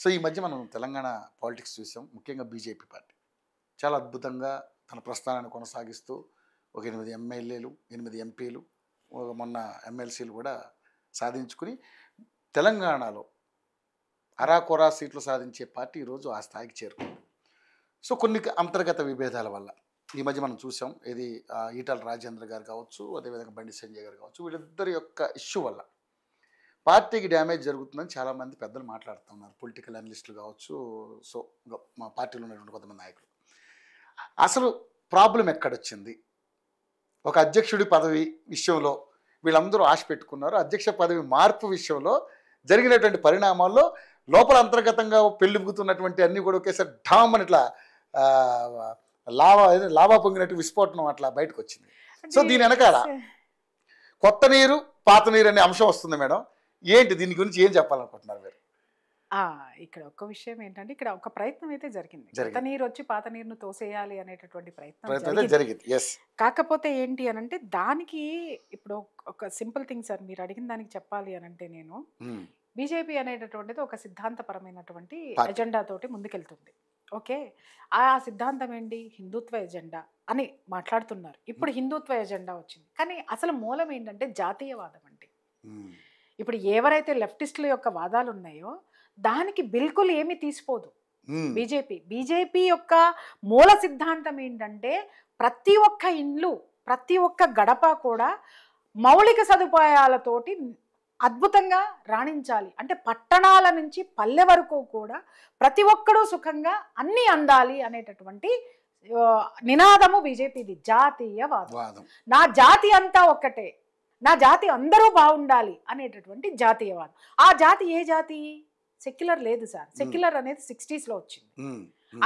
So ఈ మధ్య మనం తెలంగాణ పాలిటిక్స్ చూసాం, ముఖ్యంగా బీజేపీ పార్టీ చాలా అద్భుతంగా తన ప్రస్థానాన్ని కొనసాగిస్తూ ఒక 8 ఎమ్మెల్యేలు 8 ఎంపీలు మొన్న ఎమ్మెల్సీలు కూడా సాధించుకుని తెలంగాణలో అరాకొరా సీట్లు సాధించే పార్టీ ఈరోజు ఆ స్థాయికి చేరుకుంది. సో కొన్ని అంతర్గత విభేదాల వల్ల ఈ మధ్య మనం చూసాం, ఇది ఈటల రాజేంద్ర గారు కావచ్చు, అదేవిధంగా బండి సంజయ్ గారు కావచ్చు, వీళ్ళిద్దరి యొక్క ఇష్యూ వల్ల పార్టీకి డ్యామేజ్ జరుగుతుందని చాలామంది పెద్దలు మాట్లాడుతున్నారు, పొలిటికల్ అనలిస్టులు కావచ్చు. సో మా పార్టీలో ఉన్నటువంటి కొంతమంది నాయకులు. అసలు ప్రాబ్లం ఎక్కడొచ్చింది? ఒక అధ్యక్షుడి పదవి విషయంలో వీళ్ళందరూ ఆశ పెట్టుకున్నారు, అధ్యక్ష పదవి మార్పు విషయంలో జరిగినటువంటి పరిణామాల్లో లోపల అంతర్గతంగా పెళ్ళిపుగుతున్నటువంటి అన్నీ కూడా ఒకేసారి ఢామ్ అని ఇట్లా లావా పొంగినట్టు విస్ఫోటనం అట్లా బయటకు వచ్చింది. సో దీని వెనకాల కొత్త నీరు పాత నీరు అనే అంశం వస్తుంది మేడం. ఏంటి దీని గురించి ఏం చెప్పాలనుకుంటున్నారు మీరు? ఇక్కడ ఒక విషయం ఏంటంటే, ఇక్కడ ఒక ప్రయత్నం అయితే జరిగింది. కొత్త నీరు వచ్చి పాత నీరును తోసేయాలి అనేటటువంటి ప్రయత్నం జరిగింది. కాకపోతే ఏంటి అనంటే, దానికి ఇప్పుడు ఒక సింపుల్ థింగ్ సార్, మీరు అడిగిన దానికి చెప్పాలి అనంటే, నేను బీజేపీ అనేటటువంటిది ఒక సిద్ధాంతపరమైనటువంటి ఎజెండా తోటి ముందుకెళ్తుంది. ఓకే, ఆ సిద్ధాంతం ఏంటి? హిందుత్వ ఎజెండా అని మాట్లాడుతున్నారు. ఇప్పుడు హిందుత్వ ఎజెండా వచ్చింది, కానీ అసలు మూలం ఏంటంటే జాతీయవాదం అండి. ఇప్పుడు ఎవరైతే లెఫ్టిస్టుల యొక్క వాదాలు ఉన్నాయో దానికి బిల్కుల్ ఏమీ తీసిపోదు బీజేపీ యొక్క మూల సిద్ధాంతం ఏంటంటే, ప్రతి ఒక్క ఇల్లు ప్రతి ఒక్క గడప కూడా మౌలిక సదుపాయాలతోటి అద్భుతంగా రాణించాలి. అంటే పట్టణాల నుంచి పల్లె వరకు కూడా ప్రతి ఒక్కడూ సుఖంగా అన్నీ అందాలి అనేటటువంటి నినాదము బీజేపీది. జాతీయవాదం, నా జాతి అంతా ఒక్కటే, నా జాతి అందరూ బాగుండాలి అనేటటువంటి జాతీయవాదం. ఆ జాతి ఏ జాతి? సెక్యులర్ లేదు సార్. సెక్యులర్ అనేది 60s లో వచ్చింది.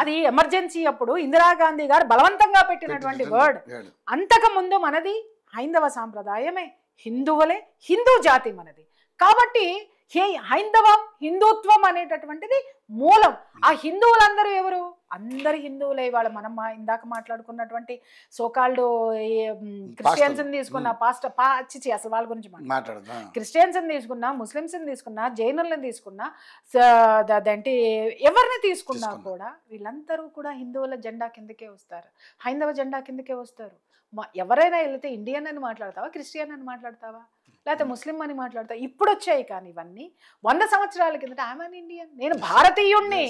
అది ఎమర్జెన్సీ అప్పుడు ఇందిరాగాంధీ గారు బలవంతంగా పెట్టినటువంటి వర్డ్. అంతకు ముందు మనది హైందవ సాంప్రదాయమే, హిందువులే, హిందూ జాతి మనది. కాబట్టి హైందవం హిందుత్వం అనేటటువంటిది మూలం. ఆ హిందువులందరూ ఎవరు? అందరు హిందువులే. ఇవాళ మనం ఇందాక మాట్లాడుకున్నటువంటి సోకాల్డ్ క్రిస్టియన్స్ తీసుకున్న అసలు వాళ్ళ గురించి మాట్లాడదు. క్రిస్టియన్స్ తీసుకున్నా, ముస్లిమ్స్ తీసుకున్నా, జైనులను తీసుకున్నా, అదేంటి ఎవరిని తీసుకున్నా కూడా వీళ్ళందరూ కూడా హిందువుల జెండా కిందకే వస్తారు, హైందవ జెండా కిందకే వస్తారు. ఎవరైనా వెళ్తే ఇండియన్ అని మాట్లాడతావా, క్రిస్టియన్ అని మాట్లాడతావా, లేకపోతే ముస్లిం అని మాట్లాడతావా? ఇప్పుడు వచ్చాయి. కానీ ఇవన్నీ 100 సంవత్సరాల కిందట ఐఎమ్ ఇండియన్, నేను భారతీయుణ్ణి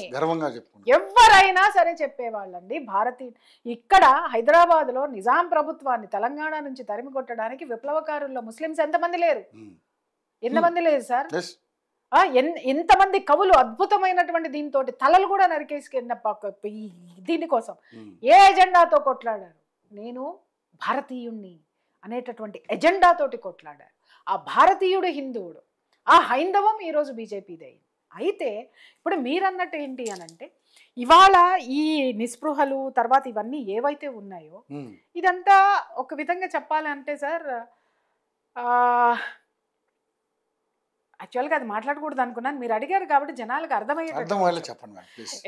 ఎవరైనా సరే చెప్పేవాళ్ళండి. భారతీయ ఇక్కడ హైదరాబాద్లో నిజాం ప్రభుత్వాన్ని తెలంగాణ నుంచి తరిమి కొట్టడానికి విప్లవకారుల్లో ముస్లింస్ ఎంతమంది లేరు? ఎంతమంది లేరు సార్? ఎంతమంది కవులు అద్భుతమైనటువంటి దీంతో తలలు కూడా నరికేసుకున్న దీనికోసం ఏ ఎజెండాతో కొట్లాడారు? నేను భారతీయుణ్ణి అనేటటువంటి ఎజెండాతోటి కొట్లాడారు. ఆ భారతీయుడు హిందువుడు, ఆ హైందవం ఈరోజు బీజేపీది అయింది. అయితే ఇప్పుడు మీరన్నట్టు ఏంటి అనంటే, ఇవాళ ఈ నిస్పృహలు తర్వాత ఇవన్నీ ఏవైతే ఉన్నాయో ఇదంతా ఒక విధంగా చెప్పాలంటే సార్, యాక్చువల్గా అది మాట్లాడకూడదు అనుకున్నాను, మీరు అడిగారు కాబట్టి జనాలకు అర్థమయ్యేది చెప్పండి.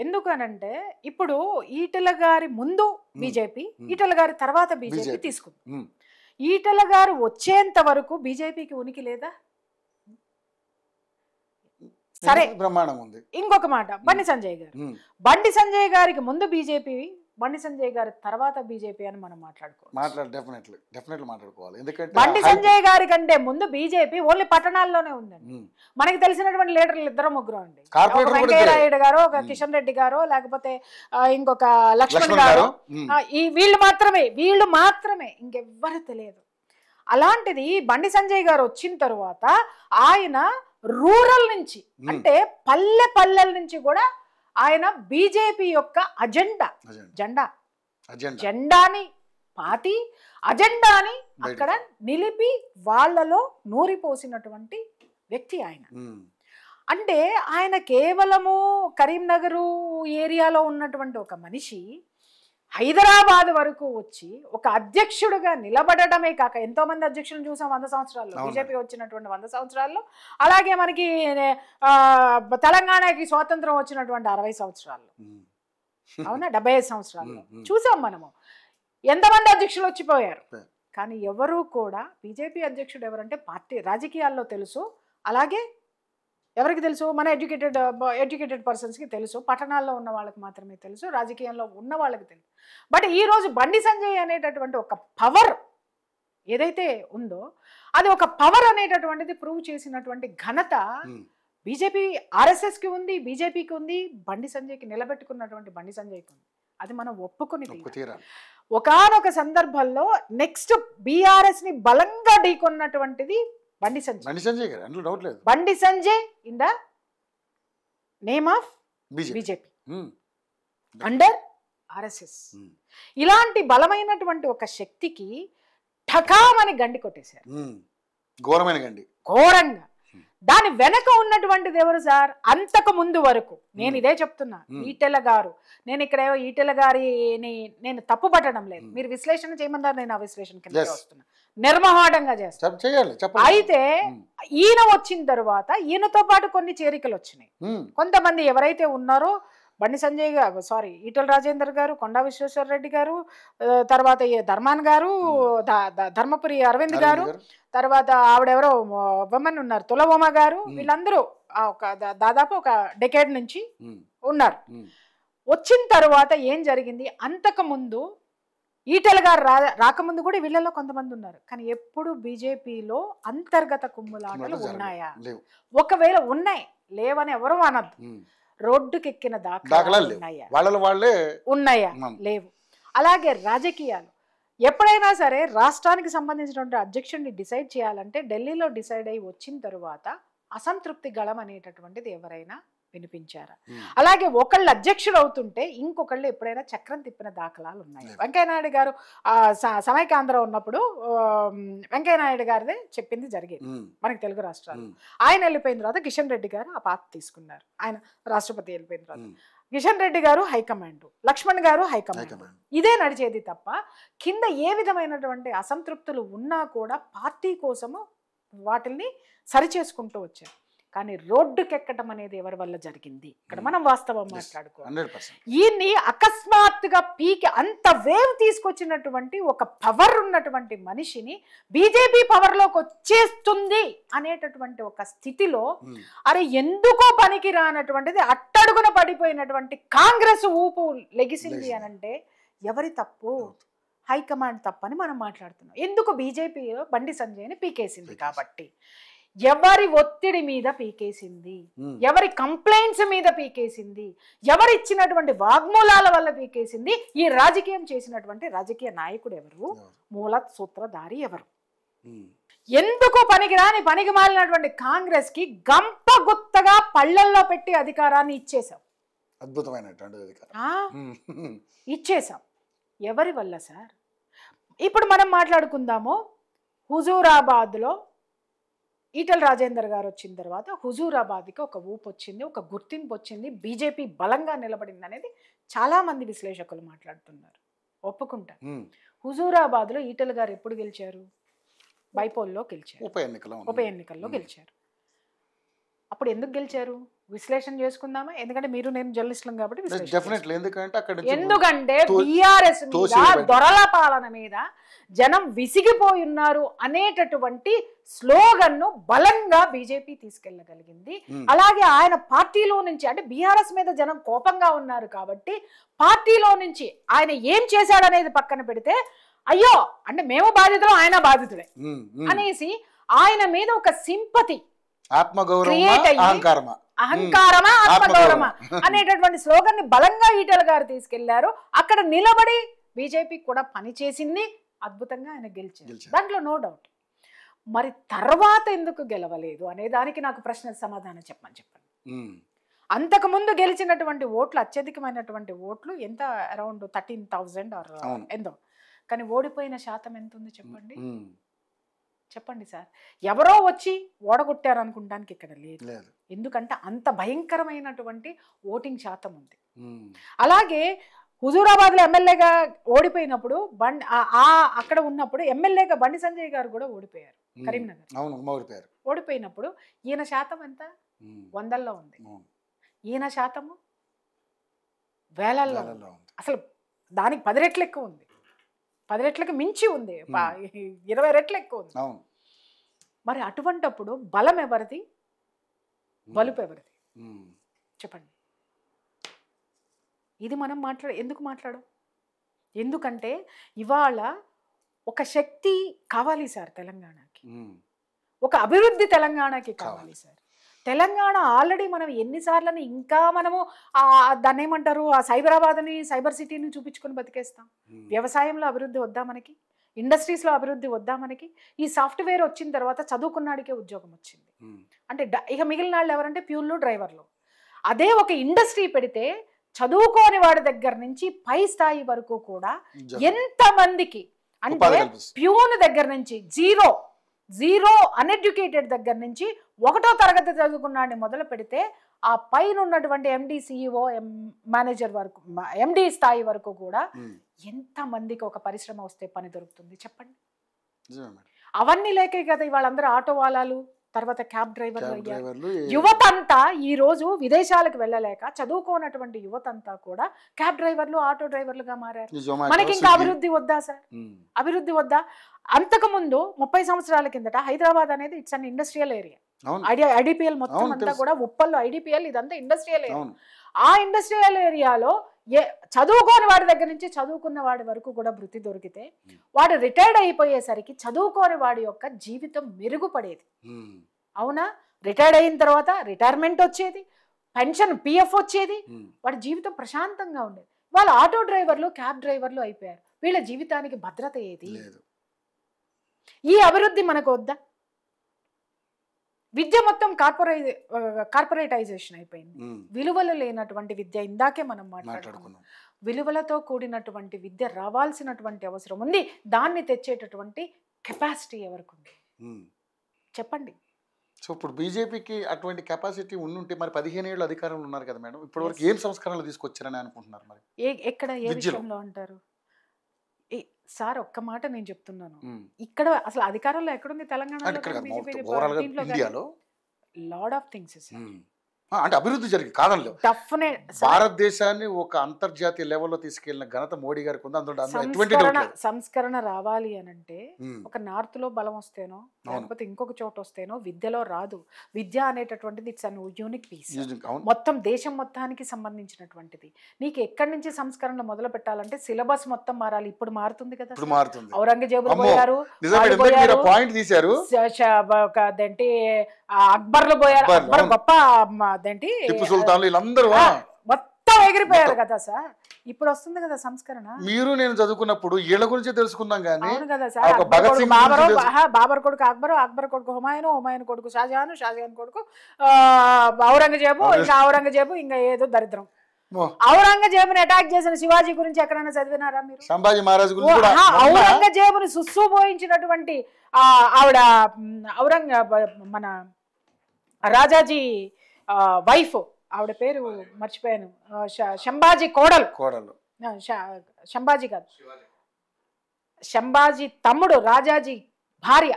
ఎందుకు అనంటే, ఇప్పుడు ఈటల గారి ముందు బీజేపీ, ఈటల గారి తర్వాత బీజేపీ తీసుకుంది. ఈటల గారు వచ్చేంత వరకు బీజేపీకి ఉనికి లేదా? సరే, బ్రహ్మాండం ఉంది. ఇంకొక మాట, బండి సంజయ్ గారు. బండి సంజయ్ గారికి ముందు బీజేపీ, బండి సంజయ్ గారి తర్వాత బీజేపీ అని మనం మాట్లాడుకోవాలి. ఎందుకంటే బండి సంజయ్ గారి కంటే ముందు బీజేపీ ఓన్లీ పట్టణాల్లోనే ఉందండి. మనకి తెలిసినటువంటి లీడర్లు 2-3 అండి. వెంకయ్యనాయుడు గారు, ఒక కిషన్ రెడ్డి గారు, లేకపోతే ఇంకొక లక్ష్మణ్ గారు, వీళ్ళు మాత్రమే, ఇంకెవ్వరు తెలియదు. అలాంటిది బండి సంజయ్ గారు వచ్చిన తర్వాత ఆయన రూరల్ నుంచి, అంటే పల్లెల నుంచి కూడా ఆయన బీజేపీ యొక్క జెండాని పాతి అజెండాని అక్కడ నిలిపి వాళ్ళలో నూరిపోసినటువంటి వ్యక్తి ఆయన. అంటే ఆయన కేవలము కరీంనగర్ ఏరియాలో ఉన్నటువంటి ఒక మనిషి హైదరాబాద్ వరకు వచ్చి ఒక అధ్యక్షుడుగా నిలబడటమే కాక, ఎంతో మంది అధ్యక్షులను చూసాం 100 సంవత్సరాల్లో, బీజేపీ వచ్చినటువంటి 100 సంవత్సరాల్లో. అలాగే మనకి తెలంగాణకి స్వాతంత్రం వచ్చినటువంటి 60 సంవత్సరాల్లో, అవునా, 75 సంవత్సరాల్లో చూసాం మనము ఎంతమంది అధ్యక్షులు వచ్చిపోయారు. కానీ ఎవరు కూడా బీజేపీ అధ్యక్షుడు ఎవరంటే పార్టీ రాజకీయాల్లో తెలుసు, అలాగే ఎవరికి తెలుసు? మన ఎడ్యుకేటెడ్ పర్సన్స్కి తెలుసు, పట్టణాల్లో ఉన్న వాళ్ళకి మాత్రమే తెలుసు, రాజకీయంలో ఉన్న వాళ్ళకి తెలుసు. బట్ ఈరోజు బండి సంజయ్ అనేటటువంటి ఒక పవర్ ఏదైతే ఉందో అది ఒక పవర్ అనేటటువంటిది ప్రూవ్ చేసినటువంటి ఘనత బీజేపీ ఆర్ఎస్ఎస్కి ఉంది, బీజేపీకి ఉంది, బండి సంజయ్కి నిలబెట్టుకున్నటువంటి బండి సంజయ్కి ఉంది. అది మనం ఒప్పుకొని ఒకానొక సందర్భంలో నెక్స్ట్ బీఆర్ఎస్ని బలంగా ఢీకొన్నటువంటిది బండి సంజయ్ గారు, అందులో డౌట్ లేదు. Bandi Sanjay in the name of BJP under RSS. ఇలాంటి బలమైనటువంటి ఒక శక్తికి ఠకామని గండి కొట్టేశారు, ఘోరంగా. దాని వెనక ఉన్నటువంటిది ఎవరు సార్? అంతకు ముందు వరకు నేను ఇదే చెప్తున్నా, ఈటెల గారు. నేను ఇక్కడ ఈటెల గారిని నేను తప్పు పట్టడం లేదు, మీరు విశ్లేషణ చేయమన్నారు, నేను ఆ విశ్లేషణ కింద వస్తున్నా, నిర్మహాటంగా చేస్తాను. అయితే ఈయన వచ్చిన తర్వాత ఈయనతో పాటు కొన్ని చేరికలు వచ్చినాయి. కొంతమంది ఎవరైతే ఉన్నారో బండి సంజయ్ గారు, సారీ ఈటెల రాజేందర్ గారు, కొండా విశ్వేశ్వరరెడ్డి గారు, తర్వాత ధర్మాన్ గారు, ధర్మపురి అరవింద్ గారు, తర్వాత ఆవిడెవరో ఉమెన్ ఉన్నారు తులవోమ గారు, వీళ్ళందరూ ఒక దాదాపు ఒక డెకేడ్ నుంచి ఉన్నారు. వచ్చిన తర్వాత ఏం జరిగింది? అంతకు ముందు ఈటెల గారు రాకముందు కూడా వీళ్ళలో కొంతమంది ఉన్నారు. కానీ ఎప్పుడు బీజేపీలో అంతర్గత కుమ్ములాటలు ఉన్నాయా? ఒకవేళ ఉన్నాయి, లేవని ఎవరు అనద్దు, రోడ్డుకెక్కిన దాఖలాలు ఉన్నాయా? లేవు. అలాగే రాజకీయాలు ఎప్పుడైనా సరే రాష్ట్రానికి సంబంధించినటువంటి అధ్యక్షుడిని డిసైడ్ చేయాలంటే ఢిల్లీలో డిసైడ్ అయ్యి వచ్చిన తరువాత అసంతృప్తి గళం అనేటటువంటిది ఎవరైనా వినిపించారా? అలాగే ఒకళ్ళు అధ్యక్షుడు అవుతుంటే ఇంకొకళ్ళు ఎప్పుడైనా చక్రం తిప్పిన దాఖలాలు ఉన్నాయి. వెంకయ్యనాయుడు గారు సమైకాంధ్ర ఉన్నప్పుడు వెంకయ్యనాయుడు గారిదే చెప్పింది జరిగేది మనకి తెలుగు రాష్ట్రాలు. ఆయన వెళ్ళిపోయిన తర్వాత కిషన్ రెడ్డి గారు ఆ పాత్ర తీసుకున్నారు. ఆయన రాష్ట్రపతి వెళ్ళిపోయిన తర్వాత కిషన్ రెడ్డి గారు హైకమాండ్, లక్ష్మణ్ గారు హైకమాండ్, ఇదే నడిచేది తప్ప కింద ఏ విధమైనటువంటి అసంతృప్తులు ఉన్నా కూడా పార్టీ కోసము వాటిల్ని సరిచేసుకుంటూ వచ్చారు. కానీ రోడ్డుకెక్కడం అనేది ఎవరి వల్ల జరిగింది? ఇక్కడ మనం వాస్తవం మాట్లాడుకోవాలి. ఈయన్ని అకస్మాత్తుగా పీకి అంత వేవ్ తీసుకొచ్చినటువంటి ఒక పవర్ ఉన్నటువంటి మనిషిని బీజేపీ పవర్లోకి వచ్చేస్తుంది అనేటటువంటి ఒక స్థితిలో అరే ఎందుకో పనికి రానటువంటిది అట్టడుగున పడిపోయినటువంటి కాంగ్రెస్ ఊపు లెగిసింది అనంటే ఎవరి తప్పు? హైకమాండ్ తప్పని మనం మాట్లాడుతున్నాం. ఎందుకు? బీజేపీలో బండి సంజయ్ని పీకేసింది కాబట్టి. ఎవరి ఒత్తిడి మీద పీకేసింది, ఎవరి కంప్లైంట్స్ మీద పీకేసింది, ఎవరు ఇచ్చినటువంటి వాగ్మూలాల వల్ల పీకేసింది. ఈ రాజకీయం చేసినటువంటి రాజకీయ నాయకుడు ఎవరు? మూల సూత్రధారి ఎవరు? ఎందుకు పనికిరాని పనికి మాలినటువంటి కాంగ్రెస్ కి గంప గుత్తగా పళ్ళల్లో పెట్టి అధికారాన్ని ఇచ్చేసాం. ఇచ్చేసాం. ఎవరి వల్ల సార్? ఇప్పుడు మనం మాట్లాడుకుందాము. హుజూరాబాద్లో ఈటెల రాజేందర్ గారు వచ్చిన తర్వాత హుజూరాబాద్కి ఒక ఊపు వచ్చింది, ఒక గుర్తింపు వచ్చింది, బీజేపీ బలంగా నిలబడింది అనేది చాలామంది విశ్లేషకులు మాట్లాడుతున్నారు. ఒప్పుకుంటారు. హుజూరాబాద్లో ఈటెల గారు ఎప్పుడు గెలిచారు? బైపోల్లో గెలిచారు, ఉప ఎన్నికల్లో గెలిచారు. అప్పుడు ఎందుకు గెలిచారు? విశ్లేషణ చేసుకుందామా? ఎందుకంటే మీరు నేను జర్నలిస్టులం కాబట్టి ఎందుకంటే బీఆర్ఎస్ మీద, దొరల పాలన మీద జనం విసిగిపోయి ఉన్నారు అనేటటువంటి స్లోగన్ ను బలంగా బీజేపీ తీసుకెళ్లగలిగింది. అలాగే ఆయన పార్టీలో నుంచి, అంటే బీఆర్ఎస్ మీద జనం కోపంగా ఉన్నారు కాబట్టి పార్టీలో నుంచి ఆయన ఏం చేశాడనేది పక్కన పెడితే అయ్యో అంటే మేము బాధితులు, ఆయన బాధితుడే అనేసి ఆయన మీద ఒక సింపతి, అహంకారమా ఆత్మగౌరవమా అనేటటువంటి స్లోగన్ ని బలంగా ఈటెల గారు తీసుకెళ్లారు. అక్కడ నిలబడి బీజేపీ కూడా పనిచేసింది, అద్భుతంగా ఆయన గెలిచారు, దాంట్లో నో డౌట్. మరి తర్వాత ఎందుకు గెలవలేదు అనే దానికి నాకు ప్రశ్న సమాధానం చెప్పండి. అంతకుముందు గెలిచినటువంటి ఓట్లు, అత్యధికమైనటువంటి ఓట్లు ఎంత? అరౌండ్ 13,000 ఎంతో. కానీ ఓడిపోయిన శాతం ఎంత ఉంది చెప్పండి? చెప్పండి సార్. ఎవరో వచ్చి ఓడగొట్టారు అనుకుంటానికి ఇక్కడ లేదు. ఎందుకంటే అంత భయంకరమైనటువంటి ఓటింగ్ శాతం ఉంది. అలాగే హుజూరాబాద్లో ఎమ్మెల్యేగా ఓడిపోయినప్పుడు అక్కడ ఉన్నప్పుడు ఎమ్మెల్యేగా బండి సంజయ్ గారు కూడా ఓడిపోయారు కరీంనగర్. ఓడిపోయినప్పుడు ఈయన శాతం ఎంత? 100ల్లో ఉంది. ఈయన శాతము వేలల్లో ఉంది. అసలు దానికి 10 రెట్లు ఎక్కువ ఉంది, 10 రెట్లకు మించి ఉంది, 20 రెట్లు ఎక్కువ ఉంది. మరి అటువంటప్పుడు బలం ఎవరిది? బలుపు ఎవరిది చెప్పండి. ఇది మనం ఎందుకు మాట్లాడం? ఎందుకంటే ఇవాళ ఒక శక్తి కావాలి సార్ తెలంగాణకి, ఒక అభివృద్ధి తెలంగాణకి కావాలి సార్. తెలంగాణ ఆల్రెడీ మనం ఎన్నిసార్లని ఇంకా మనము దాన్ని ఏమంటారు, ఆ సైబరాబాద్ని సైబర్ సిటీని చూపించుకొని బతికేస్తాం. వ్యవసాయంలో అభివృద్ధి వద్దా మనకి? ఇండస్ట్రీస్లో అభివృద్ధి వద్దా మనకి? ఈ సాఫ్ట్వేర్ వచ్చిన తర్వాత చదువుకున్నాడికే ఉద్యోగం వచ్చింది అంటే ఇక మిగిలిన వాళ్ళు ఎవరంటే ప్యూన్లు, డ్రైవర్లు. అదే ఒక ఇండస్ట్రీ పెడితే చదువుకోని వాడి దగ్గర నుంచి పై స్థాయి వరకు కూడా ఎంతమందికి, అంటే ప్యూన్ దగ్గర నుంచి జీరో అన్ఎడ్యుకేటెడ్ దగ్గర నుంచి 1వ తరగతి చదువుకున్నాడిని మొదలు పెడితే ఆ పైన ఉన్నటువంటి ఎండి, సిఇఓ, మేనేజర్ వరకు, ఎండి స్థాయి వరకు కూడా ఎంతమందికి ఒక పరిశ్రమ వస్తే పని దొరుకుతుంది చెప్పండి. అవన్నీ లేకే కదా ఇవాళ అందరూ ఆటో వాలాలు, తర్వాత క్యాబ్ డ్రైవర్లు అయ్యారు. యువత అంతా ఈ రోజు విదేశాలకు వెళ్ళలేక చదువుకోనటువంటి యువత అంతా కూడా క్యాబ్ డ్రైవర్లు, ఆటో డ్రైవర్లుగా మారారు. మనకి ఇంకా అభివృద్ధి వద్దా సార్? అభివృద్ధి వద్దా? అంతకుముందు 30 సంవత్సరాల కిందట హైదరాబాద్ అనేది it's an industrial area. IDPL మొత్తం అంతా కూడా ఉప్పల్లో ఐడిపిఎల్ ఇదంతా ఇండస్ట్రియల్ ఏరియా. ఆ ఇండస్ట్రియల్ ఏరియాలో చదువుకోని వాడి దగ్గర నుంచి చదువుకున్న వాడి వరకు కూడా వృత్తి దొరికితే వాడు రిటైర్డ్ అయిపోయేసరికి చదువుకోని వాడి యొక్క జీవితం మెరుగుపడేది. అవునా? రిటైర్డ్ అయిన తర్వాత రిటైర్మెంట్ వచ్చేది, పెన్షన్, పిఎఫ్ వచ్చేది, వాడి జీవితం ప్రశాంతంగా ఉండేది. వాళ్ళు ఆటో డ్రైవర్లు, క్యాబ్ డ్రైవర్లు అయిపోయారు. వీళ్ళ జీవితానికి భద్రత ఏది? ఈ అభివృద్ధి మనకు వద్దా? విద్య మొత్తం కార్పొరేటైజేషన్ అయిపోయింది. విలువలు లేనటువంటి విద్య, ఇందాకే మనం మాట్లాడుకున్నాం. విలువలతో కూడినటువంటి విద్య రావాల్సినటువంటి అవసరం ఉంది. దాన్ని తెచ్చేటటువంటి కెపాసిటీ ఎవరికి ఉంది చెప్పండి. సో ఇప్పుడు బీజేపీకి అటువంటి కెపాసిటీ ఉండుంటే మరి 15 ఏళ్ళు అధికారంలో ఉన్నారు కదా మేడం, ఇప్పటివరకు ఏం సంస్కరణలు తీసుకొచ్చారని అనుకుంటున్నారు? మరి ఎక్కడ ఏ విషయంలో అంటారు సార్? ఒక్క మాట నేను చెప్తున్నాను, ఇక్కడ అసలు అధికారంలో ఎక్కడుంది తెలంగాణలో? లాడ్ ఆఫ్ థింగ్స్ అంటే అభివృద్ధి జరిగింది కాదంలో. భారతదేశాన్ని ఒక అంతర్జాతీయ లెవెల్లో తీసుకెళ్లిన ఘనత మోడీ గారికి ఉంది. అందులో సంస్కరణ రావాలి అని అంటే ఒక నార్త్ లో బలం వస్తేనో లేకపోతే ఇంకొక చోట వస్తేనో విద్యలో రాదు. విద్య అనేటటువంటిది ఇట్స్ అన్ యూనిక్ పీస్, మొత్తం దేశం మొత్తానికి సంబంధించినటువంటిది. నీకు ఎక్కడి నుంచి సంస్కరణలు మొదలు పెట్టాలంటే సిలబస్ మొత్తం మారాలి. ఇప్పుడు మారుతుంది కదా, ఔరంగజేబులు పోయారు, అదేంటి అక్బర్లు పోయారు, అక్బర్ గొప్ప అదేంటి మొత్తం ఎగిరిపోయారు కదా సార్. ఇప్పుడు వస్తుంది కదా సంస్కరణ. మీరు నేను చదువుకున్నప్పుడు వీళ్ళ గురించి తెలుసుకున్నాం కానీ కదా సార్. బాబర్ కొడుకు అక్బర్, అక్బర్ కొడుకు హుమాయూన్, హుమాయూన్ కొడుకు షాజహాన్, షాజహాన్ కొడుకు ఔరంగజేబు, ఇంకా ఔరంగజేబు ఇంకా ఏదో దరిద్రం. ఔరంగజేబుని అటాక్ చేసిన శివాజీ గురించి ఎక్కడైనా చదివినారా మీరు? సంభాజీ మహారాజు గురించి. ఔరంగజేబుని సుస్సుపోయించినటువంటి ఆవిడ మన రాజాజీ వైఫ్, ఆవిడ పేరు మర్చిపోయాను, శంభాజీ కోడలు, శంభాజీ కాదు, శంభాజీ తమ్ముడు రాజాజీ భార్య,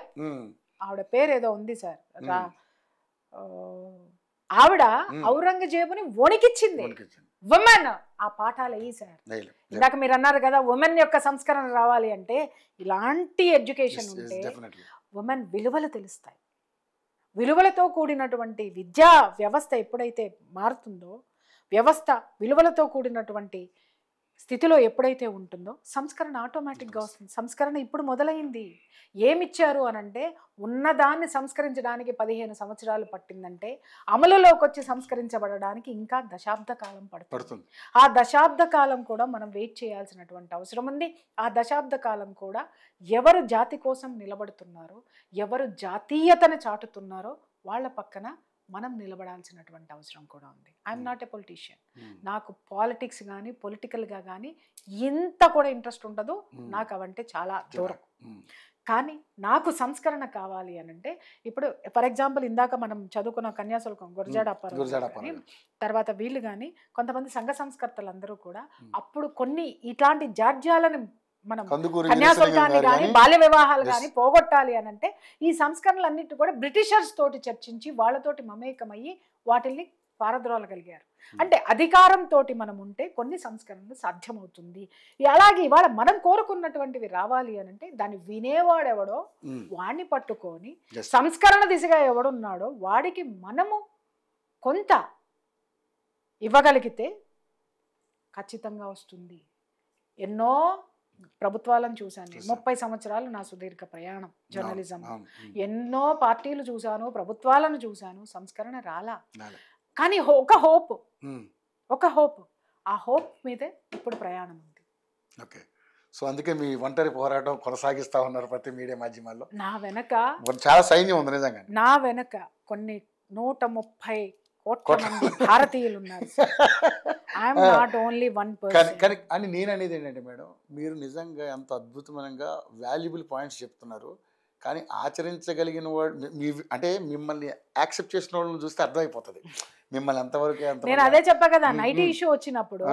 ఆవిడ పేరు ఏదో ఉంది సార్. ఆవిడ ఔరంగజేబుని వణికిచ్చింది. ఉమెన్ ఆ పాఠాలు అయ్యి సార్. ఇందాక మీరు అన్నారు కదా ఉమెన్ యొక్క సంస్కరణ రావాలి అంటే ఇలాంటి ఎడ్యుకేషన్ ఉంటే ఉమెన్ విలువలు తెలుస్తాయి. విలువలతో కూడినటువంటి విద్యా వ్యవస్థ ఎప్పుడైతే మారుతుందో, వ్యవస్థ విలువలతో కూడినటువంటి స్థితిలో ఎప్పుడైతే ఉంటుందో సంస్కరణ ఆటోమేటిక్గా వస్తుంది. సంస్కరణ ఇప్పుడు మొదలైంది. ఏమిచ్చారు అనంటే ఉన్నదాన్ని సంస్కరించడానికి 15 సంవత్సరాలు పట్టిందంటే అమలులోకి వచ్చి సంస్కరించబడడానికి ఇంకా దశాబ్ద కాలం పడుతుంది. ఆ దశాబ్ద కాలం కూడా మనం వెయిట్ చేయాల్సినటువంటి అవసరం ఉంది. ఆ దశాబ్ద కాలం కూడా ఎవరు జాతి కోసం నిలబడుతున్నారో, ఎవరు జాతీయతను చాటుతున్నారో వాళ్ళ పక్కన మనం నిలబడాల్సినటువంటి అవసరం కూడా ఉంది. I'm not a politician. నాకు పాలిటిక్స్ కానీ పొలిటికల్గా కానీ ఇంత కూడా ఇంట్రెస్ట్ ఉండదు. నాకు అవంటే చాలా దూరం. కానీ నాకు సంస్కరణ కావాలి అని అంటే ఇప్పుడు ఫర్ ఎగ్జాంపుల్ ఇందాక మనం చదువుకున్న కన్యాశుల్కం, గురజాడ అప్పారావు, తర్వాత వీళ్ళు కానీ కొంతమంది సంఘ సంస్కర్తలందరూ కూడా అప్పుడు కొన్ని ఇట్లాంటి జాడ్యాలను మనం కన్యాశుల్కాన్ని కానీ బాల్య వివాహాలు కానీ పోగొట్టాలి అని అంటే ఈ సంస్కరణలన్నిటి కూడా బ్రిటిషర్స్ తోటి చర్చించి వాళ్ళతోటి మమేకమయ్యి వాటిల్ని పారద్రోలగలిగారు. అంటే అధికారంతో మనం ఉంటే కొన్ని సంస్కరణలు సాధ్యమవుతుంది. అలాగే ఇవాళ మనం కోరుకున్నటువంటివి రావాలి అని అంటే దాన్ని వినేవాడెవడో వాడిని పట్టుకొని సంస్కరణ దిశగా ఎవడున్నాడో వాడికి మనము కొంత ఇవ్వగలిగితే ఖచ్చితంగా వస్తుంది. ఎన్నో ప్రభుత్వాలను చూశాను, 30 సంవత్సరాలు నా సుదీర్ఘ ప్రయాణం జర్నలిజం. ఎన్నో పార్టీలు చూశాను, ప్రభుత్వాలను చూశాను, సంస్కరణ రాలా. కానీ ఒక హోప్, ఆ హోప్ మీదే ఇప్పుడు ప్రయాణం ఉంది. ఓకే, సో అందుకే మీ ఒంటరి పోరాటం కొనసాగిస్తా ఉన్నారు ప్రతి మీడియా మాధ్యమాల్లో. నా వెనక చాలా సైన్యం ఉంది నిజంగా. నా వెనక కొన్ని 130 కోట్ల మంది భారతీయులు ఉన్నారు. I'm not only one person. కానీ నేను అనేది ఏంటంటే మేడం, మీరు నిజంగా ఎంత అద్భుతమైన వాల్యుబుల్ పాయింట్స్ చెప్తున్నారు. కానీ ఆచరించగలిగిన వాడు అంటే మిమ్మల్ని యాక్సెప్ట్ చేసిన వాళ్ళని చూస్తే అర్థమైపోతుంది మిమ్మల్ని ఎంతవరకు. నేను అదే చెప్పా కదా, నైటీ ఇష్యూ వచ్చినప్పుడు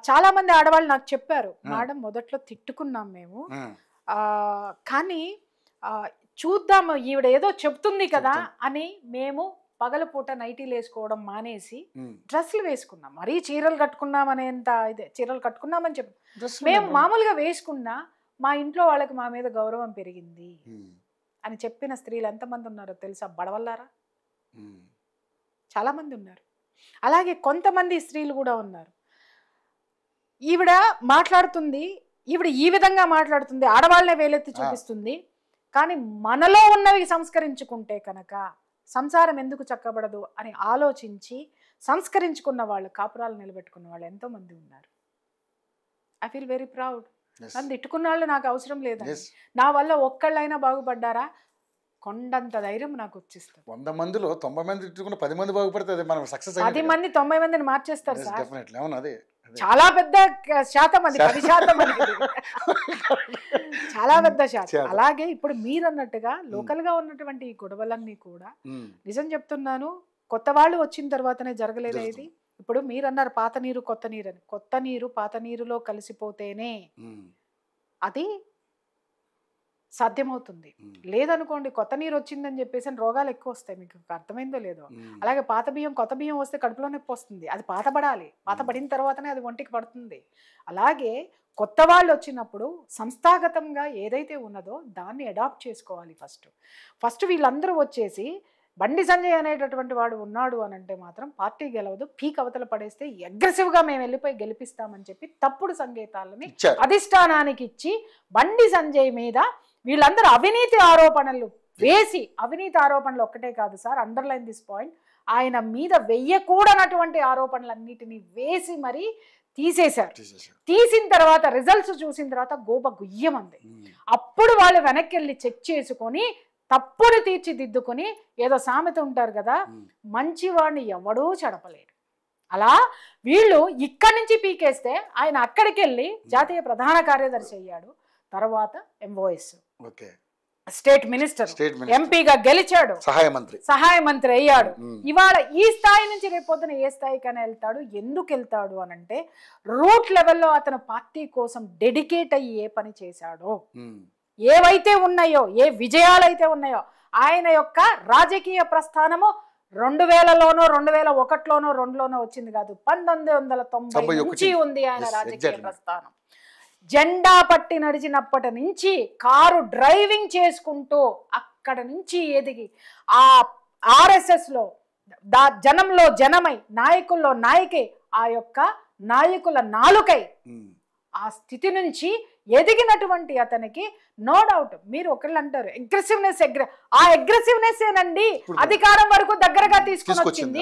చాలా మంది ఆడవాళ్ళు నాకు చెప్పారు, మేడం మొదట్లో తిట్టుకున్నాం మేము, కానీ చూద్దాము ఈవిడ ఏదో చెప్తుంది కదా అని మేము పగలపూట నైటీలు వేసుకోవడం మానేసి డ్రెస్సులు వేసుకున్నాం. మరీ చీరలు కట్టుకున్నామనేంత ఇదే, చీరలు కట్టుకున్నామని చెప్పి మేము మామూలుగా వేసుకున్నా మా ఇంట్లో వాళ్ళకి మా మీద గౌరవం పెరిగింది అని చెప్పిన స్త్రీలు ఎంతమంది ఉన్నారో తెలుసా? బడవల్లారా, చాలా మంది ఉన్నారు. అలాగే కొంతమంది స్త్రీలు కూడా ఉన్నారు, ఈవిడ మాట్లాడుతుంది, ఈవిడ ఈ విధంగా మాట్లాడుతుంది, ఆడవాళ్ళనే వేలెత్తి చూపిస్తుంది, కానీ మనలో ఉన్నవి సంస్కరించుకుంటే కనుక సంసారం ఎందుకు చక్కబడదు అని ఆలోచించి సంస్కరించుకున్న వాళ్ళు, కాపురాలు నిలబెట్టుకున్న వాళ్ళు ఎంతో మంది ఉన్నారు. I feel very proud. నన్ను తిట్టుకున్న వాళ్ళు నాకు అవసరం లేదండి, నా వల్ల ఒక్కళ్ళైనా బాగుపడ్డారా కొండంత ధైర్యం నాకు వచ్చేస్తుంది. 100 మందిలో 90 మంది తిట్టుకున్న 10 మంది బాగుపడితే మనం సక్సెస్. 10 మంది 90 మందిని మార్చేస్తారు సార్. డెఫినెట్లీ, అవును, అదే చాలా పెద్ద శాతం, అది 10% చాలా పెద్ద శాతం. అలాగే ఇప్పుడు మీరు అన్నట్టుగా లోకల్ గా ఉన్నటువంటి ఈ గొడవలన్నీ కూడా నిజం చెప్తున్నాను, కొత్త వాళ్ళు వచ్చిన తర్వాతనే జరగలేదు ఇది. ఇప్పుడు మీరు అన్నారు పాత నీరు కొత్త నీరు అని, కొత్త నీరు పాత నీరులో కలిసిపోతేనే అది సాధ్యమవుతుంది. లేదనుకోండి, కొత్త నీరు వచ్చిందని చెప్పేసి రోగాలు ఎక్కువ వస్తాయి, మీకు అర్థమైందో లేదో. అలాగే పాత బియ్యం కొత్త బియ్యం వస్తే కడుపులో నొప్పి వస్తుంది, అది పాతబడాలి, పాతబడిన తర్వాతనే అది ఒంటికి పడుతుంది. అలాగే కొత్త వాళ్ళు వచ్చినప్పుడు సంస్థాగతంగా ఏదైతే ఉన్నదో దాన్ని అడాప్ట్ చేసుకోవాలి. ఫస్ట్ వీళ్ళందరూ వచ్చేసి బండి సంజయ్ అనేటటువంటి వాడు ఉన్నాడు అని అంటే మాత్రం పార్టీ గెలవదు, పీక్ అవతల పడేస్తే అగ్రెసివ్గా మేము వెళ్ళిపోయి గెలిపిస్తామని చెప్పి తప్పుడు సంకేతాలని అధిష్టానానికి ఇచ్చి బండి సంజయ్ మీద వీళ్ళందరూ అవినీతి ఆరోపణలు వేసి, అవినీతి ఆరోపణలు ఒక్కటే కాదు సార్, అండర్లైన్ దిస్ పాయింట్, ఆయన మీద వెయ్యకూడనటువంటి ఆరోపణలన్నిటినీ వేసి మరీ తీసేశారు. తీసిన తర్వాత రిజల్ట్స్ చూసిన తర్వాత గోప గుయ్యమంది. అప్పుడు వాళ్ళు వెనక్కి వెళ్ళి చెక్ చేసుకొని తప్పుని తీర్చిదిద్దుకొని, ఏదో సామెత ఉంటారు కదా, మంచివాడిని ఎవడూ చెడపలేడు, అలా వీళ్ళు ఇక్కడి నుంచి పీకేస్తే ఆయన అక్కడికి వెళ్ళి జాతీయ ప్రధాన కార్యదర్శి అయ్యాడు, తర్వాత ఎంఓఎస్, స్టేట్ మినిస్టర్, ఎంపీగా గెలిచాడు, సహాయ మంత్రి అయ్యాడు. ఇవాళ ఈ స్థాయి నుంచి రేపొద్దున ఏ స్థాయికైనా వెళ్తాడు. ఎందుకు వెళ్తాడు అనంటే రూట్ లెవెల్లో అతను పార్టీ కోసం డెడికేట్ అయ్యి ఏ పని చేశాడో, ఏవైతే ఉన్నాయో, ఏ విజయాలైతే ఉన్నాయో, ఆయన యొక్క రాజకీయ ప్రస్థానము 2000లోనో 2001లోనో 2లోనో వచ్చింది కాదు, 1990 నుంచి ఉంది ఆయన రాజకీయ ప్రస్థానం. జెండా పట్టి నడిచినప్పటి నుంచి కారు డ్రైవింగ్ చేసుకుంటూ అక్కడ నుంచి ఎదిగి ఆ RSSలో జనంలో జనమై, నాయకుల్లో నాయకై, ఆ యొక్క నాయకుల నాలుకై ఆ స్థితి నుంచి ఎదిగినటువంటి అతనికి నో డౌట్, మీరు ఒకళ్ళు అంటారు అగ్రెసివ్నెస్, ఆ అగ్రెసివ్నెస్ ఏనండి అధికారం వరకు దగ్గరగా తీసుకుని వచ్చింది.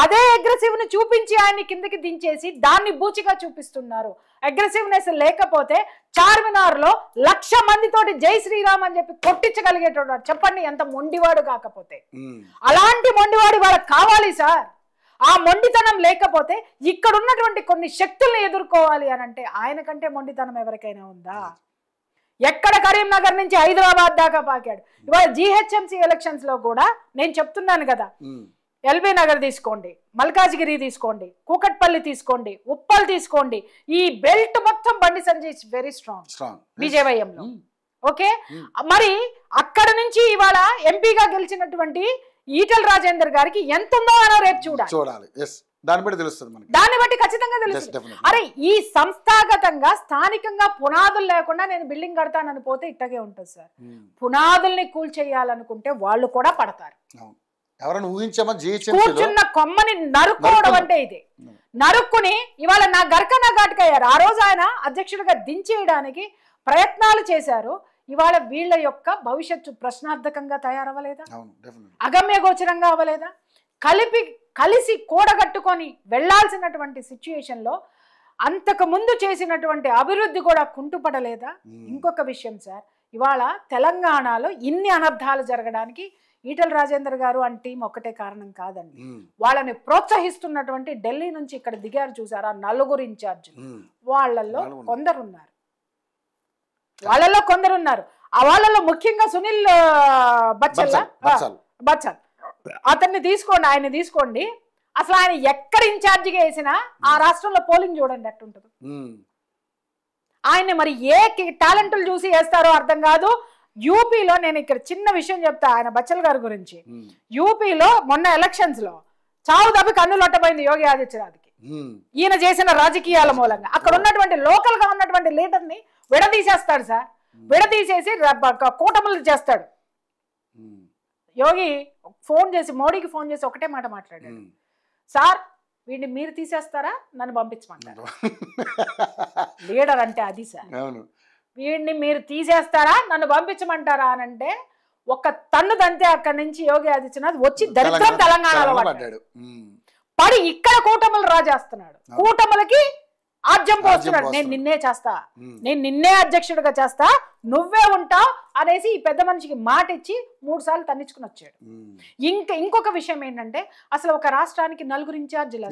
అదే అగ్రెసివ్ ని చూపించి ఆయన కిందకి దించేసి దాన్ని బూచిగా చూపిస్తున్నారు. అగ్రెసివ్నెస్ లేకపోతే చార్మినార్ లో 1,00,000 మందితోటి జై శ్రీరామ్ అని చెప్పి కొట్టించగలిగేటోడు, చెప్పండి ఎంత మొండివాడు కాకపోతే. అలాంటి మొండివాడు వాళ్ళకి కావాలి సార్. ఆ మొండితనం లేకపోతే ఇక్కడ ఉన్నటువంటి కొన్ని శక్తుల్ని ఎదుర్కోవాలి అని అంటే ఆయన కంటే మొండితనం ఎవరికైనా ఉందా? ఎక్కడ కరీంనగర్ నుంచి హైదరాబాద్ దాకా పాకాడు. ఇవాళ GHMC ఎలక్షన్స్ లో కూడా నేను చెప్తున్నాను కదా, LB నగర్ తీసుకోండి, మల్కాజ్గిరి తీసుకోండి, కూకట్పల్లి తీసుకోండి, ఉప్పల్ తీసుకోండి, ఈ బెల్ట్ మొత్తం Bandi Sanjay very strong BJYMలో. Okay, మరి అక్కడ నుంచి ఇవాళ ఎంపీగా గెలిచినటువంటి ఈటెల రాజేందర్ గారికి ఎంత ఉందో మనం రేపు చూడాలి. దాన్ని బట్టి ఖచ్చితంగా తెలుస్తుంది. అరే ఈ సంస్థాగతంగా స్థానికంగా పునాదులు లేకుండా నేను బిల్డింగ్ కడతానని పోతే ఇట్టగే ఉంటుంది సార్. పునాదుల్ని కూల్చేయాలనుకుంటే వాళ్ళు కూడా పడతారు. ఎవరైనా ఊహించామా కూర్చున్న కొమ్మని నరుక్కోవడం అంటే ఇది. నరుక్కుని ఇవాళ నా గర్కన ఘాటుకయ్యారు. ఆ రోజు ఆయన అధ్యక్షుడిగా దించేయడానికి ప్రయత్నాలు చేశారు. ఇవాళ వీళ్ళ యొక్క భవిష్యత్తు ప్రశ్నార్థకంగా తయారవ్వలేదా? అగమ్య గోచరంగా అవ్వలేదా? కలిసి కూడగట్టుకొని వెళ్లాల్సినటువంటి సిచ్యుయేషన్లో అంతకు ముందు చేసినటువంటి అభివృద్ధి కూడా కుంటుపడలేదా? ఇంకొక విషయం సార్, ఇవాళ తెలంగాణలో ఇన్ని అనర్థాలు జరగడానికి ఈటెల రాజేందర్ గారు అండ్ టీం ఒక్కటే కారణం కాదండి. వాళ్ళని ప్రోత్సహిస్తున్నటువంటి ఢిల్లీ నుంచి ఇక్కడ దిగారు చూసారా 4 ఇన్ఛార్జీలు, వాళ్ళల్లో కొందరున్నారు. ఆ వాళ్ళలో ముఖ్యంగా సునీల్ బచ్చల్ అతన్ని తీసుకోండి, ఆయన తీసుకోండి. అసలు ఆయన ఎక్కడ ఇన్ఛార్జిగా వేసినా ఆ రాష్ట్రంలో పోలింగ్ చూడండి ఎట్టుంటుంది. ఆయన మరి ఏ టాలెంట్లు చూసి వేస్తారో అర్థం కాదు. యూపీలో నేను ఇక్కడ చిన్న విషయం చెప్తా ఆయన బచ్చల్ గారి గురించి. యూపీలో మొన్న ఎలక్షన్స్ లో చావు దెబ్బ కన్నులొట్టబోయింది యోగి ఆదిత్యనాథ్కి, ఈయన చేసిన రాజకీయాల మూలంగా. అక్కడ ఉన్నటువంటి లోకల్ గా ఉన్నటువంటి లీడర్ ని విడదీసేస్తాడు సార్. విడదీసేసి కూటములు చేస్తాడు. యోగి ఫోన్ చేసి మోడీకి ఫోన్ చేసి ఒకటే మాట మాట్లాడాడు, సార్ వీడిని మీరు తీసేస్తారా నన్ను పంపించమంటారు. లీడర్ అంటే అది సార్. వీడిని మీరు తీసేస్తారా నన్ను పంపించమంటారా అని అంటే ఒక తన్ను తంతే అక్కడి నుంచి యోగి ఆదిత్యనాథ్ వచ్చి దరిద్రం తెలంగాణలో పడి ఇక్కడ కూటములు రాజేస్తున్నాడు. కూటములకి ఆజ్యం పోస్తున్నాడు. నేను నిన్నే చేస్తా, నేను నిన్నే అధ్యక్షుడిగా చేస్తా, నువ్వే ఉంటావు అనేసి ఈ పెద్ద మనిషికి మాట ఇచ్చి 3 సార్లు తన్నించుకుని వచ్చాడు. ఇంకొక విషయం ఏంటంటే అసలు ఒక రాష్ట్రానికి 4 ఇన్ఛార్జీలు.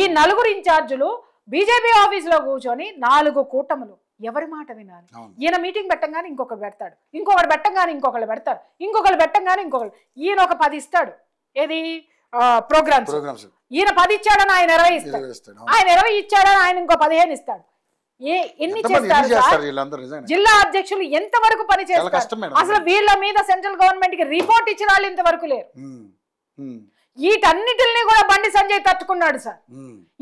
ఈ 4 ఇన్ఛార్జీలు బీజేపీ ఆఫీస్ లో కూర్చొని 4 కూటములు ఎవరి మాట వినాలి? ఈయన మీటింగ్ పెట్టంగానే ఇంకొకరు పెడతాడు, ఇంకొకరు పెట్టంగానే ఇంకొకరు పెడతారు, ఇంకొకరు పెట్టంగానే ఇంకొకరు. ఈయన ఒక 10 ఇస్తాడు, ఏది ప్రోగ్రామ్స్. ఈయన 10 ఇచ్చాడని ఆయన 20 ఇస్తాడు, ఆయన 20 ఇచ్చాడని ఆయన ఇంకో 15 ఇస్తాడు. ఎన్ని చేస్తారు? జిల్లా అధ్యక్షులు ఎంత వరకు పని చేస్తారు? అసలు వీళ్ళ మీద సెంట్రల్ గవర్నమెంట్ కి రిపోర్ట్ ఇచ్చిన వాళ్ళు ఇంతవరకు లేరు. వీటన్నిటిని కూడా బండి సంజయ్ తట్టుకున్నాడు సార్.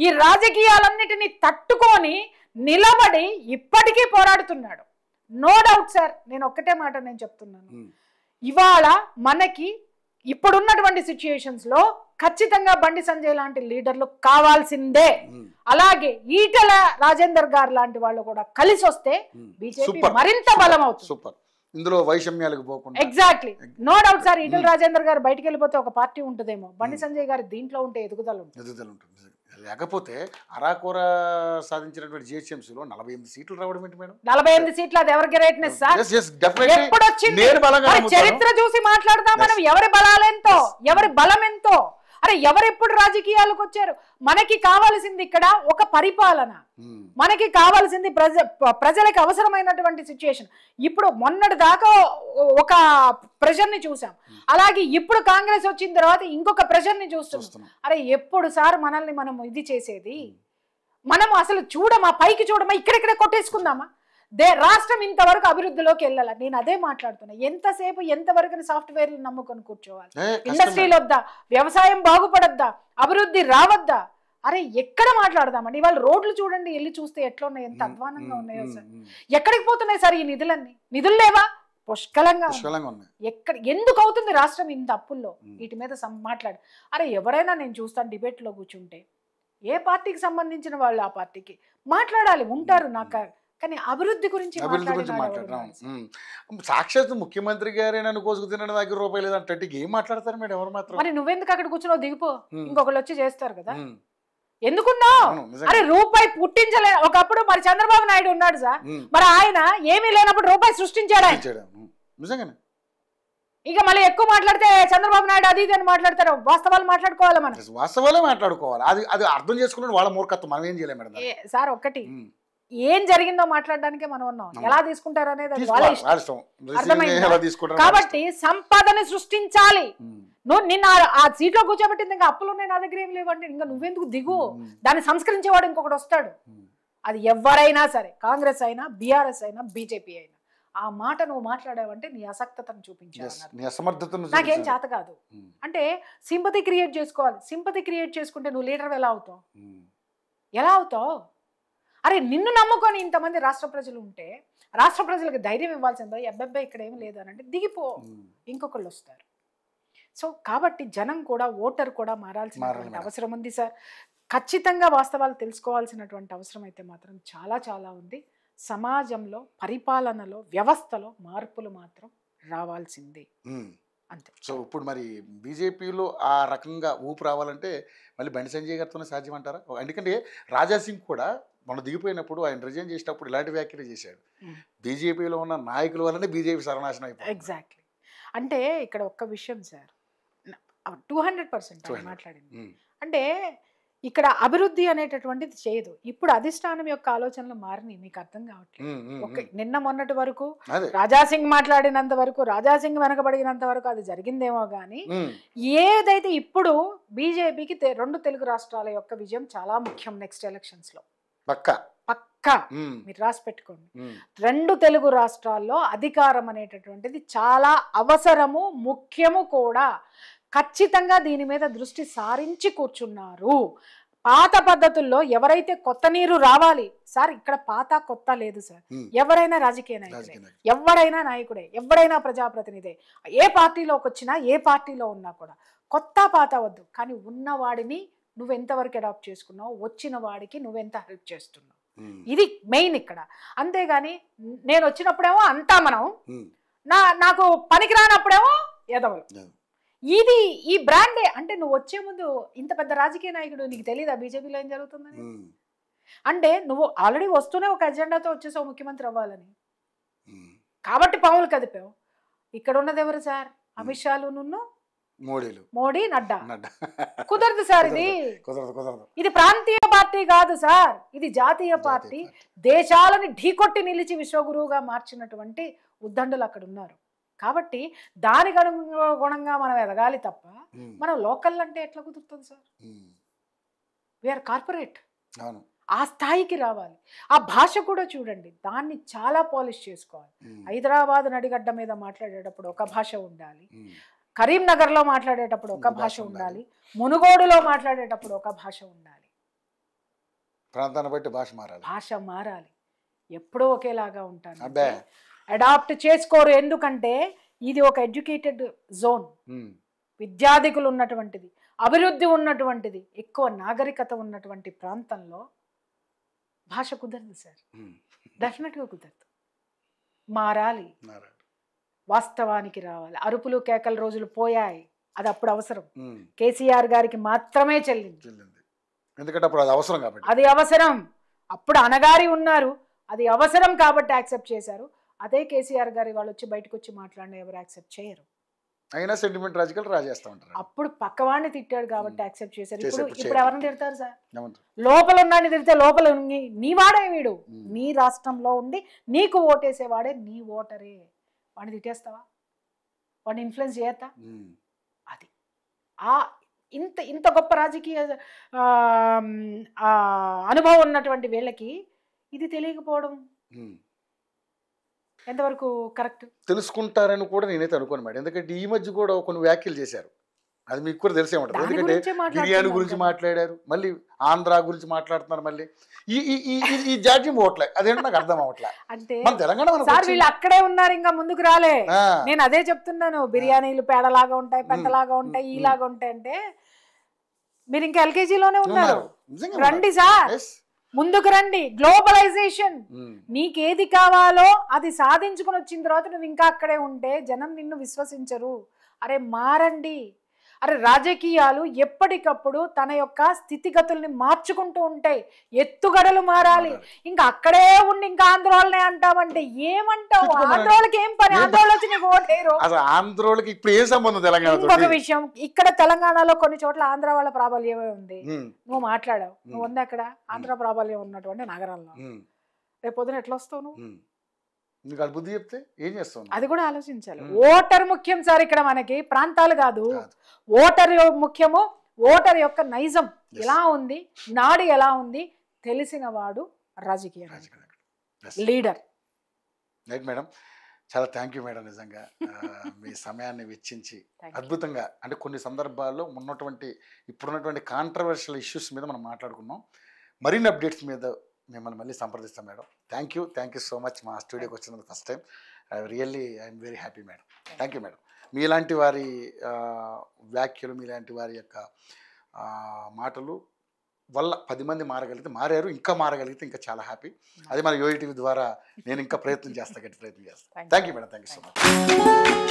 ఈ రాజకీయాలన్నిటిని తట్టుకొని నిలబడి ఇప్పటికీ పోరాడుతున్నాడు. నో డౌట్ సార్, నేను ఒక్కటే మాట నేను చెప్తున్నాను, ఇవాళ మనకి ఇప్పుడున్నటువంటి సిచ్యుయేషన్స్ లో ఖచ్చితంగా బండి సంజయ్ లాంటి లీడర్లు కావాల్సిందే. అలాగే ఈటెల రాజేందర్ గారు లాంటి వాళ్ళు కూడా కలిసి వస్తే బీజేపీ మరింత బలం అవుతుంది. ఇందులో వైషమ్యాలకు పోకుండా. Exactly, no doubt sir. Eatala Rajender గారు బయటికి వెళ్ళిపోతే ఒక పార్టీ ఉంటుందేమో, బండి సంజయ్ గారు దీంట్లో ఉంటే ఎదుగుదల ఉంటుంది. లేకపోతే అరాకొర సాధించినటువంటి జిహెచ్ఎంసీలో 48 సీట్లు రావడం ఏంటి మేడం? 48 సీట్లు అది ఎవరి గ్రేట్నెస్ సార్? ఎప్పుడు వచ్చింది? చరిత్ర చూసి మాట్లాడదాం మనం. ఎవరి బలాలెంతో, ఎవరి బలం ఎంతో. అరే ఎవరెప్పుడు రాజకీయాలకు వచ్చారు? మనకి కావాల్సింది ఇక్కడ ఒక పరిపాలన, మనకి కావాల్సింది ప్రజలకు అవసరమైనటువంటి సిచ్యుయేషన్. ఇప్పుడు మొన్నటి దాకా ఒక ప్రెషర్ ని చూసాం, అలాగే ఇప్పుడు కాంగ్రెస్ వచ్చిన తర్వాత ఇంకొక ప్రెషర్ ని చూస్తున్నాం. అరే ఎప్పుడు సార్ మనల్ని మనం ఇది చేసేది? మనం అసలు చూడమా, పైకి చూడమా, ఇక్కడెక్కడే కొట్టేసుకుందామా? రాష్ట్రం ఇంతవరకు అభివృద్ధిలోకి వెళ్ళాల. నేను అదే మాట్లాడుతున్నా. ఎంతసేపు ఎంతవరకు సాఫ్ట్వేర్లు నమ్ముకొని కూర్చోవాలి? ఇండస్ట్రీలు వద్దా? వ్యవసాయం బాగుపడద్దా? అభివృద్ధి రావద్దా? అరే ఎక్కడ మాట్లాడదామండి? ఇవాళ రోడ్లు చూడండి, వెళ్ళి చూస్తే ఎట్లా ఉన్నాయి, ఎంత అధ్వానంగా ఉన్నాయో సార్. ఎక్కడికి పోతున్నాయి సార్ ఈ నిధులన్నీ? నిధులు లేవా? పుష్కలంగా ఉన్నాయి. ఎందుకు అవుతుంది రాష్ట్రం ఇంత అప్పుల్లో? వీటి మీద మాట్లాడు. అరే ఎవరైనా నేను చూస్తాను డిబేట్లో కూర్చుంటే ఏ పార్టీకి సంబంధించిన వాళ్ళు ఆ పార్టీకి మాట్లాడాలి, ఉంటారు. నాకు కానీ అభివృద్ధి గురించి మాట్లాడడం సాక్షాత్ ముఖ్యమంత్రి గారే నన్ను కోసుకు తినడం దగ్గర రూపాయలు లేదంటే ఏం మాట్లాడతారు మేడం? ఎవరు మాత్రం. మరి నువ్వెందుకు అక్కడ కూర్చున్నావు? దిగిపో, ఇంకొకళ్ళు వచ్చి చేస్తారు కదా. ఎందుకున్నావు? అరే రూపాయి పుట్టించలే. ఒకప్పుడు మరి చంద్రబాబు నాయుడు ఉన్నాడు సార్, మరి ఆయన ఏమీ లేనప్పుడు రూపాయి సృష్టించాడు ఆయన. నిజంగానే. ఇక మళ్ళీ ఎక్కువ మాట్లాడితే చంద్రబాబు నాయుడు అది ఇది అని మాట్లాడతారు. వాస్తవాలు మాట్లాడుకోవాలి, మనం వాస్తవాలే మాట్లాడుకోవాలి. అది అర్థం చేసుకున్నాడు వాళ్ళ మూర్ఖత్వం. మనం ఏం చేయలేము మేడం. సార్ ఒక్కటి, ఏం జరిగిందో మాట్లాడడానికే మనం ఉన్నాం. ఎలా తీసుకుంటారు అనేది వాళ్ళ ఇష్టం. అర్థమైంది. కాబట్టి సంపదని సృష్టించాలి. నువ్వు నిన్న ఆ సీట్లో కూర్చోబెట్టింది ఇంకా అప్పులు ఉన్నాయి నా దగ్గర ఏం లేవండి, ఇంకా నువ్వెందుకు దిగు? దాన్ని సంస్కరించేవాడు ఇంకొకటి వస్తాడు. అది ఎవరైనా సరే, కాంగ్రెస్ అయినా, బీఆర్ఎస్ అయినా, బీజేపీ అయినా, ఆ మాట నువ్వు మాట్లాడావంటే నీ అసక్తతను చూపించాలి. నాకేం చేత కాదు అంటే సింపతి క్రియేట్ చేసుకోవాలి. సింపతి క్రియేట్ చేసుకుంటే నువ్వు లీడర్ ఎలా అవుతావు? ఎలా అవుతావు? అరే నిన్ను నమ్ముకొని ఇంతమంది రాష్ట్ర ప్రజలు ఉంటే రాష్ట్ర ప్రజలకు ధైర్యం ఇవ్వాల్సిందో, అబ్బాయి ఇక్కడ ఏమి లేదు అని అంటే దిగిపో, ఇంకొకళ్ళు వస్తారు. సో కాబట్టి జనం కూడా, ఓటర్ కూడా మారాల్సినటువంటి మేడం. అవసరం ఉంది సార్. ఖచ్చితంగా వాస్తవాలు తెలుసుకోవాల్సినటువంటి అవసరం అయితే మాత్రం చాలా చాలా ఉంది. సమాజంలో, పరిపాలనలో, వ్యవస్థలో మార్పులు మాత్రం రావాల్సిందే అంతే. సో ఇప్పుడు మరి బీజేపీలో ఆ రకంగా ఊపు రావాలంటే మళ్ళీ బండి సంజయ్ గారితోనే సాధ్యం అంటారా? ఎందుకంటే రాజా సింగ్ కూడా మనం దిగిపోయినప్పుడు ఆయన రిజైన్ చేసేటప్పుడు ఇలాంటి వ్యాఖ్యలు చేశాడు. బీజేపీలో ఉన్న నాయకుల వల్లనే బీజేపీ సర్వనాశనం అయిపోయింది. ఎగ్జాక్ట్లీ. అంటే ఇక్కడ ఒక్క విషయం సార్, 200% మాట్లాడింది. అంటే ఇక్కడ అభివృద్ధి అనేటటువంటిది చేయదు. ఇప్పుడు అధిష్టానం యొక్క ఆలోచనలు మారినాయి, మీకు అర్థం కావట్లేదు. నిన్న మొన్నటి వరకు రాజాసింగ్ మాట్లాడినంత వరకు, రాజాసింగ్ వెనకబడినంత వరకు అది జరిగిందేమో కానీ, ఏదైతే ఇప్పుడు బీజేపీకి 2 తెలుగు రాష్ట్రాల యొక్క విజయం చాలా ముఖ్యం. నెక్స్ట్ ఎలక్షన్స్ లో పక్కా మీరు రాసి పెట్టుకోండి. 2 తెలుగు రాష్ట్రాల్లో అధికారం అనేటటువంటిది చాలా అవసరము, ముఖ్యము కూడా. ఖచ్చితంగా దీని మీద దృష్టి సారించి కూర్చున్నారు. పాత పద్ధతుల్లో ఎవరైతే కొత్త నీరు రావాలి సార్, ఇక్కడ పాత కొత్త లేదు సార్. ఎవరైనా రాజకీయ నాయకుడే, ఎవరైనా నాయకుడే, ఎవరైనా ప్రజాప్రతినిధే, ఏ పార్టీలోకి వచ్చినా, ఏ పార్టీలో ఉన్నా కూడా కొత్త పాత వద్దు. కానీ ఉన్నవాడిని నువ్వెంతవరకు అడాప్ట్ చేసుకున్నావు, వచ్చిన వాడికి నువ్వెంత హెల్ప్ చేస్తున్నావు, ఇది మెయిన్ ఇక్కడ. అంతేగాని నేను వచ్చినప్పుడేమో అంతా మనం, నాకు పనికిరానప్పుడేమో ఎదవలు. ఇది ఈ బ్రాండే. అంటే నువ్వు వచ్చే ముందు ఇంత పెద్ద రాజకీయ నాయకుడు, నీకు తెలియదా బీజేపీలో ఏం జరుగుతుందని? అంటే నువ్వు ఆల్రెడీ వస్తూనే ఒక ఎజెండాతో వచ్చేసావు ముఖ్యమంత్రి అవ్వాలని, కాబట్టి పావులు కదిపావు. ఇక్కడ ఉన్నది ఎవరు సార్? అమిత్ షాలు, మోడీ, నడ్డా. కుదరదు సార్. ఇది ప్రాంతీయ పార్టీ కాదు సార్, ఇది జాతీయ పార్టీ. దేశాలని ఢీకొట్టి నిలిచి విశ్వగురువుగా మార్చినటువంటి ఉద్దండులు అక్కడ ఉన్నారు. కాబట్టి దానికి అనుగుణంగా మనం ఎదగాలి తప్ప మనం లోకల్ అంటే ఎట్లా కుదురుతుంది సార్? We are corporate. ఆ స్థాయికి రావాలి. ఆ భాష కూడా చూడండి, దాన్ని చాలా పాలిష్ చేసుకోవాలి. హైదరాబాద్ నడిగడ్డ మీద మాట్లాడేటప్పుడు ఒక భాష ఉండాలి, కరీంనగర్లో మాట్లాడేటప్పుడు ఒక భాష ఉండాలి, మునుగోడులో మాట్లాడేటప్పుడు ఒక భాష ఉండాలి. ప్రాంతాన్ని బట్టి భాష మారాలి. ఎప్పుడూ ఒకేలాగా ఉంటారు, అడాప్ట్ చేసుకోరు. ఎందుకంటే ఇది ఒక ఎడ్యుకేటెడ్ జోన్, విద్యాధికులు ఉన్నటువంటిది, అభివృద్ధి ఉన్నటువంటిది, ఎక్కువ నాగరికత ఉన్నటువంటి ప్రాంతంలో భాష కుదరదు సార్. డెఫినెట్గా కుదరదు. మారాలి, వాస్తవానికి రావాలి. అరుపులు కేకల రోజులు పోయాయి, అది అప్పుడు అవసరం. కేసీఆర్ గారికి మాత్రమే చెల్లింది, ఎందుకంటే అప్పుడు అది అవసరం కాబట్టి. అది అవసరం. అప్పుడు అనగారి ఉన్నారు, అది అవసరం కాబట్టి యాక్సెప్ట్ చేశారు. అదే కేసీఆర్ గారి వాళ్ళు వచ్చి బయటకు వచ్చి మాట్లాడిన ఎవరు యాక్సెప్ట్ చేయరు. అయినా సెంటిమెంట్ రాజకీయాలు రాజేస్తా ఉంటారు. అప్పుడు పక్కవాడిని తిట్టాడు కాబట్టి యాక్సెప్ట్ చేశారు. ఇప్పుడు ఎవరిని తిడతారు సార్? లోపల ఉన్నాడిని తిడితే లోపల నీ వాడే వీడు, నీ రాష్ట్రంలో ఉండి నీకు ఓటేసేవాడే నీ ఓటరే. వాడిని తిట్టేస్తావా? వాడిని ఇన్ఫ్లుయెన్స్ చేయొద్దా? అది ఇంత గొప్ప రాజకీయ అనుభవం ఉన్నటువంటి వీళ్ళకి ఇది తెలియకపోవడం ఎంతవరకు కరెక్ట్? తెలుసుకుంటారని కూడా నేనైతే అనుకోను మేడం. ఎందుకంటే ఈ మధ్య కూడా కొన్ని వ్యాఖ్యలు చేశారు, అది మీకు కూడా తెలిసే ఉంటుంది. ఎందుకంటే బిర్యానీ గురించి మాట్లాడారు, మళ్ళీ ఆంధ్ర గురించి మాట్లాడుతున్నారు, మళ్ళీ ఈ జాడ్యం ఓట్లే. అదేంటో నాకు అర్థం అవట్లే. అంటే మన తెలంగాణ వీళ్ళు అక్కడే ఉన్నారు, ఇంకా ముందుకు రాలే. నేను అదే చెప్తున్నాను, బిర్యానీలు పేడలాగా ఉంటాయి, పెంటలాగా ఉంటాయి, ఈలాగా ఉంటాయి. అంటే మీరు ఇంకా ఎల్కేజీలోనే ఉన్నారు. రండి సార్, ముందుకు రండి. గ్లోబలైజేషన్, నీకేది కావాలో అది సాధించుకుని వచ్చిన తర్వాత నువ్వు ఇంకా అక్కడే ఉంటే జనం నిన్ను విశ్వసించరు. అరే మారండి. అరే రాజకీయాలు ఎప్పటికప్పుడు తన యొక్క స్థితిగతుల్ని మార్చుకుంటూ ఉంటాయి, ఎత్తుగడలు మారాలి. ఇంకా అక్కడే ఉండి ఇంకా ఆంధ్రోళనే అంటావంటే ఏమంటావు? ఆంధ్రోళకి ఏం పని? ఆంధ్రోళ వచ్చి నీకు ఓటేరు. ఆంధ్రోళకి ఇప్పుడు ఏం సంబంధం తెలంగాణ? ఇంకొక విషయం, ఇక్కడ తెలంగాణలో కొన్ని చోట్ల ఆంధ్ర వాళ్ళ ప్రాబల్యమే ఉంది. నువ్వు మాట్లాడావు, నువ్వు ఉంది అక్కడ ఆంధ్ర ప్రాబల్యం ఉన్నటువంటి నగరంలో. రేపు పొద్దున ఎట్లా వస్తావు నువ్వు? బుద్ధి చెప్తే ఏం చేస్తావు? అది కూడా ఆలోచించాలి. ఓటర్ ముఖ్యం సార్ ఇక్కడ మనకి, ప్రాంతాలు కాదు. ఓటర్ ముఖ్యము. ఓటర్ యొక్క నైజం ఎలా ఉంది, నాడు ఎలా ఉంది తెలిసిన వాడు రాజకీయ లీడర్. రైట్ మేడం, చాలా థ్యాంక్ యూ మేడం. నిజంగా మీ సమయాన్ని వెచ్చించి అద్భుతంగా, అంటే కొన్ని సందర్భాల్లో ఇప్పుడున్నటువంటి కాంట్రవర్షియల్ ఇష్యూస్ మీద మనం మాట్లాడుకున్నాం. మరిన్ని అప్డేట్స్ మీద మిమ్మల్ని మళ్ళీ సంప్రదిస్తాం madam. Thank you so much మా స్టూడియోకి వచ్చినందుకు first time. I'm very happy madam. Thank you madam. మీలాంటి వారి వ్యాఖ్యలు, మీలాంటి వారి యొక్క మాటలు వల్ల 10 మంది మారారు, ఇంకా మారగలిగితే ఇంకా చాలా హ్యాపీ. అది మన యోఈటీవీ ద్వారా నేను ఇంకా ప్రయత్నం చేస్తాను, గట్టి ప్రయత్నం చేస్తాను. Thank you madam, thank you so much.